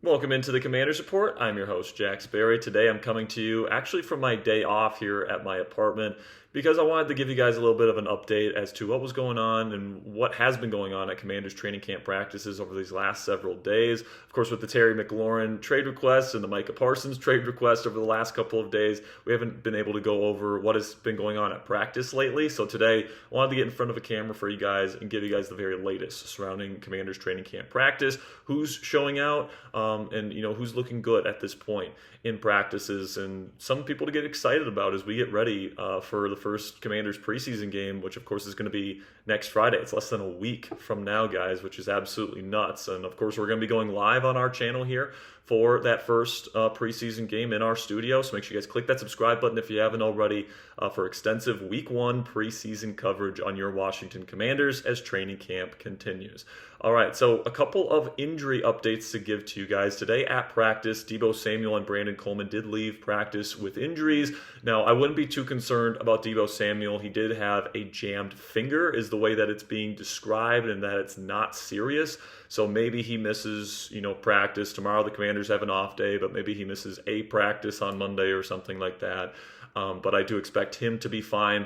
Welcome into the Commander's Report. I'm your host, Jack Sperry. Today I'm coming to you actually from my day off here at my apartment because I wanted to give you guys a little bit of an update as to what was going on and what has been going on at Commander's training camp practices over these last several days. Of course, with the Terry McLaurin trade request and the Micah Parsons trade request over the last couple of days, we haven't been able to go over what has been going on at practice lately. So today I wanted to get in front of a camera for you guys and give you guys the very latest surrounding Commander's training camp practice, who's showing out, and who's looking good at this point in practices, and some people to get excited about as we get ready for the first Commanders preseason game, which of course is going to be next Friday. It's less than a week from now, guys, which is absolutely nuts. And of course, we're going to be going live on our channel here for that first preseason game in our studio. So make sure you guys click that subscribe button if you haven't already for extensive week one preseason coverage on your Washington Commanders as training camp continues. All right, so a couple of injury updates to give to you guys. Today at practice, Deebo Samuel and Brandon Coleman did leave practice with injuries. Now, I wouldn't be too concerned about Deebo Samuel. He did have a jammed finger, is the way that it's being described, and that it's not serious. So maybe he misses, practice. Tomorrow the Commanders have an off day, but maybe he misses a practice on Monday or something like that. But I do expect him to be fine.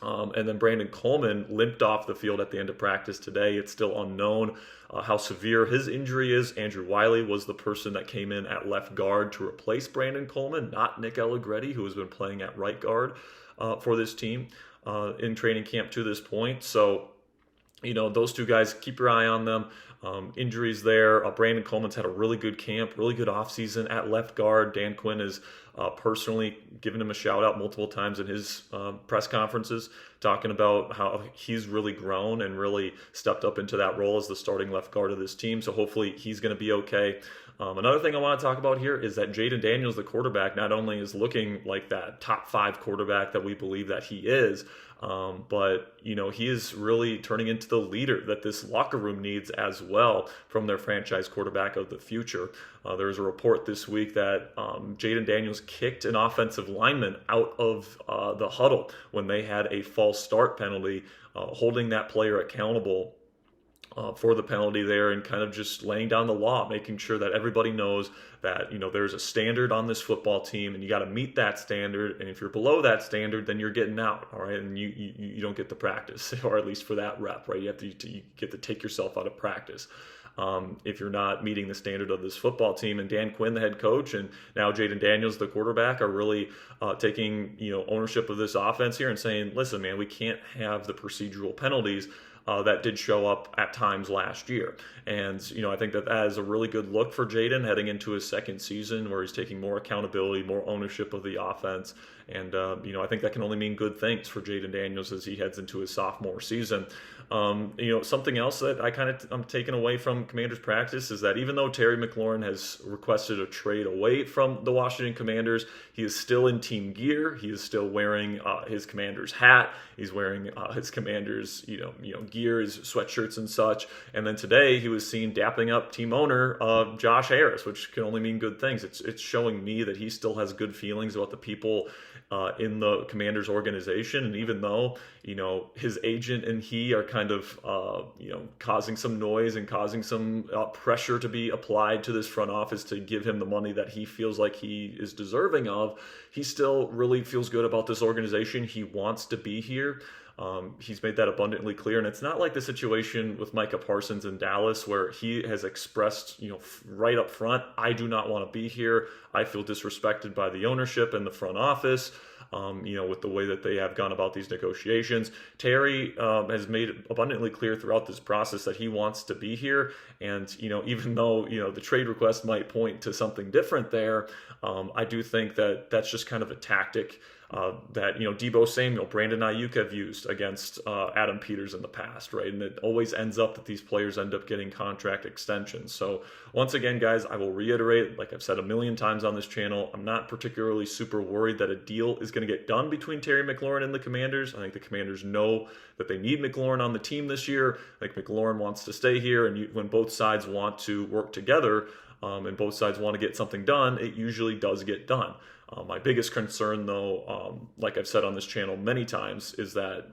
And then Brandon Coleman limped off the field at the end of practice today. It's still unknown how severe his injury is. Andrew Wiley was the person that came in at left guard to replace Brandon Coleman, not Nick Allegretti, who has been playing at right guard for this team in training camp to this point. So, those two guys, keep your eye on them. Injuries there. Brandon Coleman's had a really good camp, really good offseason at left guard. Dan Quinn has personally given him a shout out multiple times in his press conferences, talking about how he's really grown and really stepped up into that role as the starting left guard of this team. So hopefully he's going to be okay. Another thing I want to talk about here is that Jayden Daniels, the quarterback, not only is looking like that top 5 quarterback that we believe that he is, but he is really turning into the leader that this locker room needs as well from their franchise quarterback of the future. There was a report this week that Jayden Daniels kicked an offensive lineman out of the huddle when they had a false start penalty, holding that player accountable for the penalty there, and kind of just laying down the law, making sure that everybody knows that there's a standard on this football team and you got to meet that standard, and if you're below that standard then you're getting out, all right, and you don't get the practice, or at least for that rep, right? You get to take yourself out of practice if you're not meeting the standard of this football team. And Dan Quinn, the head coach, and now Jayden Daniels, the quarterback, are really taking ownership of this offense here and saying, listen, man, we can't have the procedural penalties that did show up at times last year. And, I think that is a really good look for Jayden heading into his second season, where he's taking more accountability, more ownership of the offense. And, I think that can only mean good things for Jayden Daniels as he heads into his sophomore season. Something else that I'm taking away from Commanders practice is that even though Terry McLaurin has requested a trade away from the Washington Commanders, he is still in team gear. He is still wearing his Commanders hat. He's wearing his Commanders, gear, his sweatshirts and such. And then today he was seen dapping up team owner Josh Harris, which can only mean good things. It's showing me that he still has good feelings about the people in the Commanders organization. And even though, his agent and he are kind of, causing some noise and causing some pressure to be applied to this front office to give him the money that he feels like he is deserving of, he still really feels good about this organization. He wants to be here. He's made that abundantly clear, and it's not like the situation with Micah Parsons in Dallas, where he has expressed, right up front, I do not want to be here. I feel disrespected by the ownership and the front office, with the way that they have gone about these negotiations. Terry has made it abundantly clear throughout this process that he wants to be here, and even though the trade request might point to something different there, I do think that that's just kind of a tactic that Deebo Samuel, Brandon Ayuk have used against Adam Peters in the past, right? And it always ends up that these players end up getting contract extensions. So once again, guys, I will reiterate, like I've said a million times on this channel, I'm not particularly super worried that a deal is going to get done between Terry McLaurin and the Commanders. I think the Commanders know that they need McLaurin on the team this year. I think McLaurin wants to stay here, and when both sides want to work together, and both sides want to get something done, it usually does get done. My biggest concern, though, like I've said on this channel many times, is that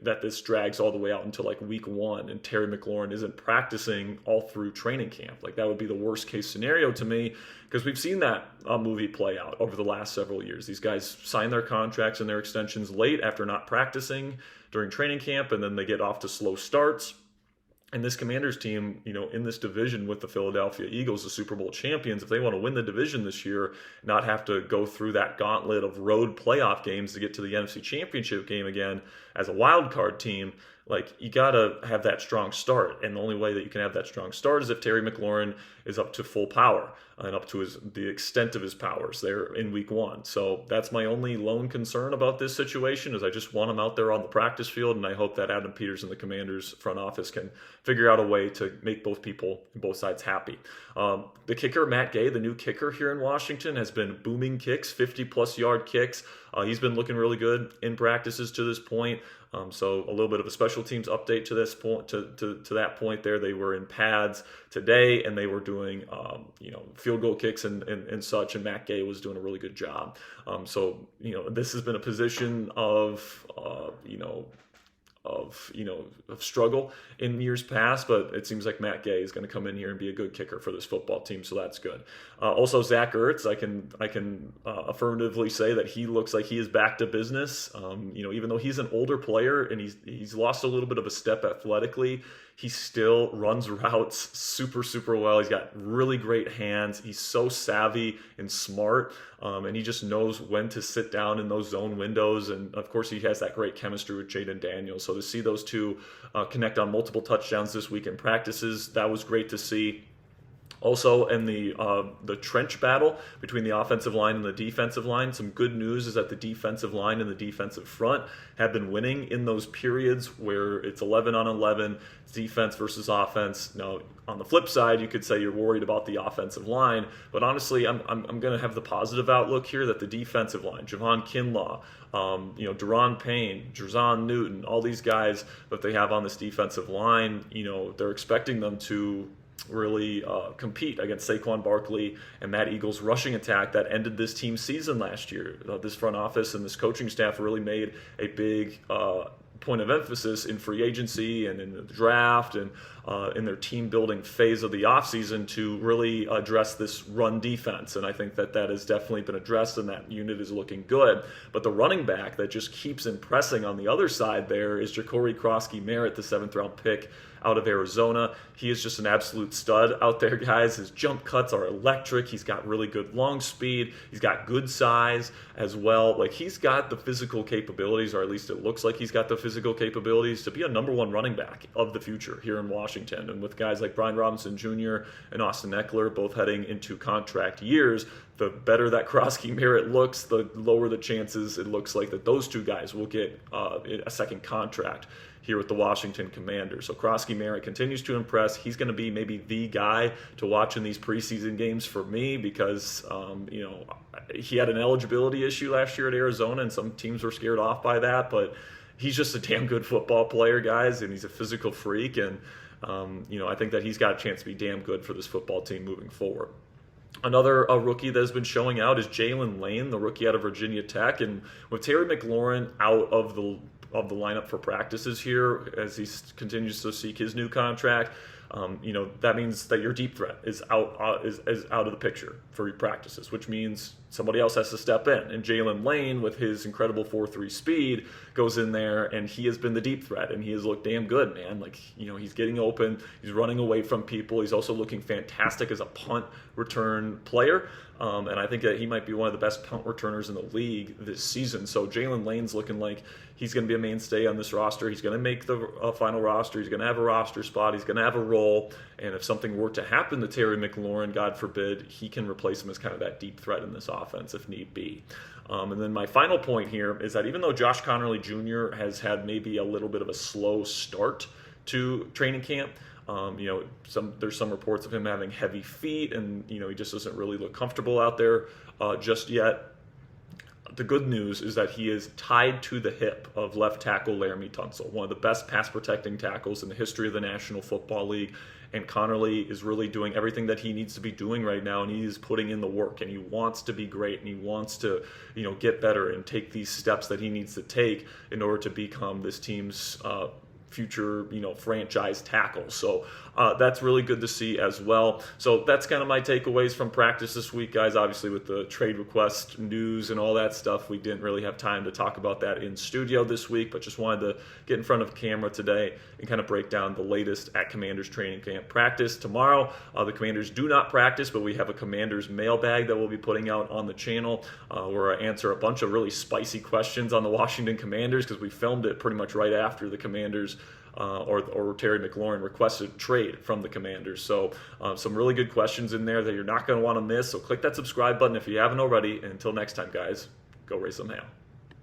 that this drags all the way out until like week 1, and Terry McLaurin isn't practicing all through training camp. Like that would be the worst case scenario to me, because we've seen that movie play out over the last several years. These guys sign their contracts and their extensions late after not practicing during training camp, and then they get off to slow starts. And this Commanders team, in this division with the Philadelphia Eagles, the Super Bowl champions, if they want to win the division this year, not have to go through that gauntlet of road playoff games to get to the NFC Championship game again as a wild card team, like you got to have that strong start. And the only way that you can have that strong start is if Terry McLaurin is up to full power and up to the extent of his powers there in week 1. So that's my only lone concern about this situation, is I just want him out there on the practice field, and I hope that Adam Peters and the Commanders front office can figure out a way to make both people and both sides happy. The kicker, Matt Gay, the new kicker here in Washington, has been booming kicks, 50-plus yard kicks. He's been looking really good in practices to this point. So a little bit of a special teams update to this point, to that point there. They were in pads today, and they were doing field goal kicks and such, and Matt Gay was doing a really good job. So this has been a position of struggle in years past, but it seems like Matt Gay is going to come in here and be a good kicker for this football team, so that's good. Also, Zach Ertz, I can affirmatively say that he looks like he is back to business. Even though he's an older player and he's lost a little bit of a step athletically, he still runs routes super, super well. He's got really great hands. He's so savvy and smart, and he just knows when to sit down in those zone windows. And, of course, he has that great chemistry with Jayden Daniels. So to see those two connect on multiple touchdowns this week in practices, that was great to see. Also, in the trench battle between the offensive line and the defensive line, some good news is that the defensive line and the defensive front have been winning in those periods where it's 11 on 11, defense versus offense. Now, on the flip side, you could say you're worried about the offensive line, but honestly, I'm going to have the positive outlook here that the defensive line, Javon Kinlaw, Deron Payne, Jerzon Newton, all these guys that they have on this defensive line, they're expecting them to really compete against Saquon Barkley and Matt Eagles' rushing attack that ended this team's season last year. This front office and this coaching staff really made a big point of emphasis in free agency and in the draft and in their team building phase of the offseason to really address this run defense. And I think that has definitely been addressed, and that unit is looking good. But the running back that just keeps impressing on the other side there is Ja'Cory Crosky-Merritt, the 7th-round pick out of Arizona. He is just an absolute stud out there, guys. His jump cuts are electric. He's got really good long speed. He's got good size as well. Like, he's got the physical capabilities, or at least it looks like he's got the physical capabilities to be a number 1 running back of the future here in Washington. And with guys like Brian Robinson Jr. and Austin Eckler both heading into contract years, the better that Crosky-Merritt looks, the lower the chances it looks like that those two guys will get a second contract here with the Washington Commanders. So Crosky-Merritt continues to impress. He's going to be maybe the guy to watch in these preseason games for me because, he had an eligibility issue last year at Arizona, and some teams were scared off by that, but he's just a damn good football player, guys, and he's a physical freak, and, I think that he's got a chance to be damn good for this football team moving forward. Another rookie that has been showing out is Jaylen Lane, the rookie out of Virginia Tech, and with Terry McLaurin out of the lineup for practices here as he continues to seek his new contract, that means that your deep threat is out of the picture for your practices, which means somebody else has to step in. And Jaylen Lane, with his incredible 4.3 speed, goes in there, and he has been the deep threat, and he has looked damn good, man. Like, he's getting open, he's running away from people, he's also looking fantastic as a punt return player. And I think that he might be one of the best punt returners in the league this season. So Jaylen Lane's looking like he's going to be a mainstay on this roster. He's going to make the final roster. He's going to have a roster spot. He's going to have a role. And if something were to happen to Terry McLaurin, God forbid, he can replace him as kind of that deep threat in this offense if need be. And then my final point here is that even though Josh Connerly Jr. has had maybe a little bit of a slow start to training camp, there's some reports of him having heavy feet, and he just doesn't really look comfortable out there just yet. the good news is that he is tied to the hip of left tackle Laremy Tunsil, one of the best pass protecting tackles in the history of the National Football League. And Connerly is really doing everything that he needs to be doing right now, and he is putting in the work, and he wants to be great, and he wants to, get better and take these steps that he needs to take in order to become this team's future, franchise tackle. So that's really good to see as well. So that's kind of my takeaways from practice this week, guys. Obviously, with the trade request news and all that stuff, we didn't really have time to talk about that in studio this week, but just wanted to get in front of camera today and kind of break down the latest at Commanders training camp practice. Tomorrow, the Commanders do not practice, but we have a Commanders mailbag that we'll be putting out on the channel where I answer a bunch of really spicy questions on the Washington Commanders, because we filmed it pretty much right after the Commanders or Terry McLaurin requested trade from the Commanders. So some really good questions in there that you're not going to want to miss. So click that subscribe button if you haven't already. And until next time, guys, go raise some hail.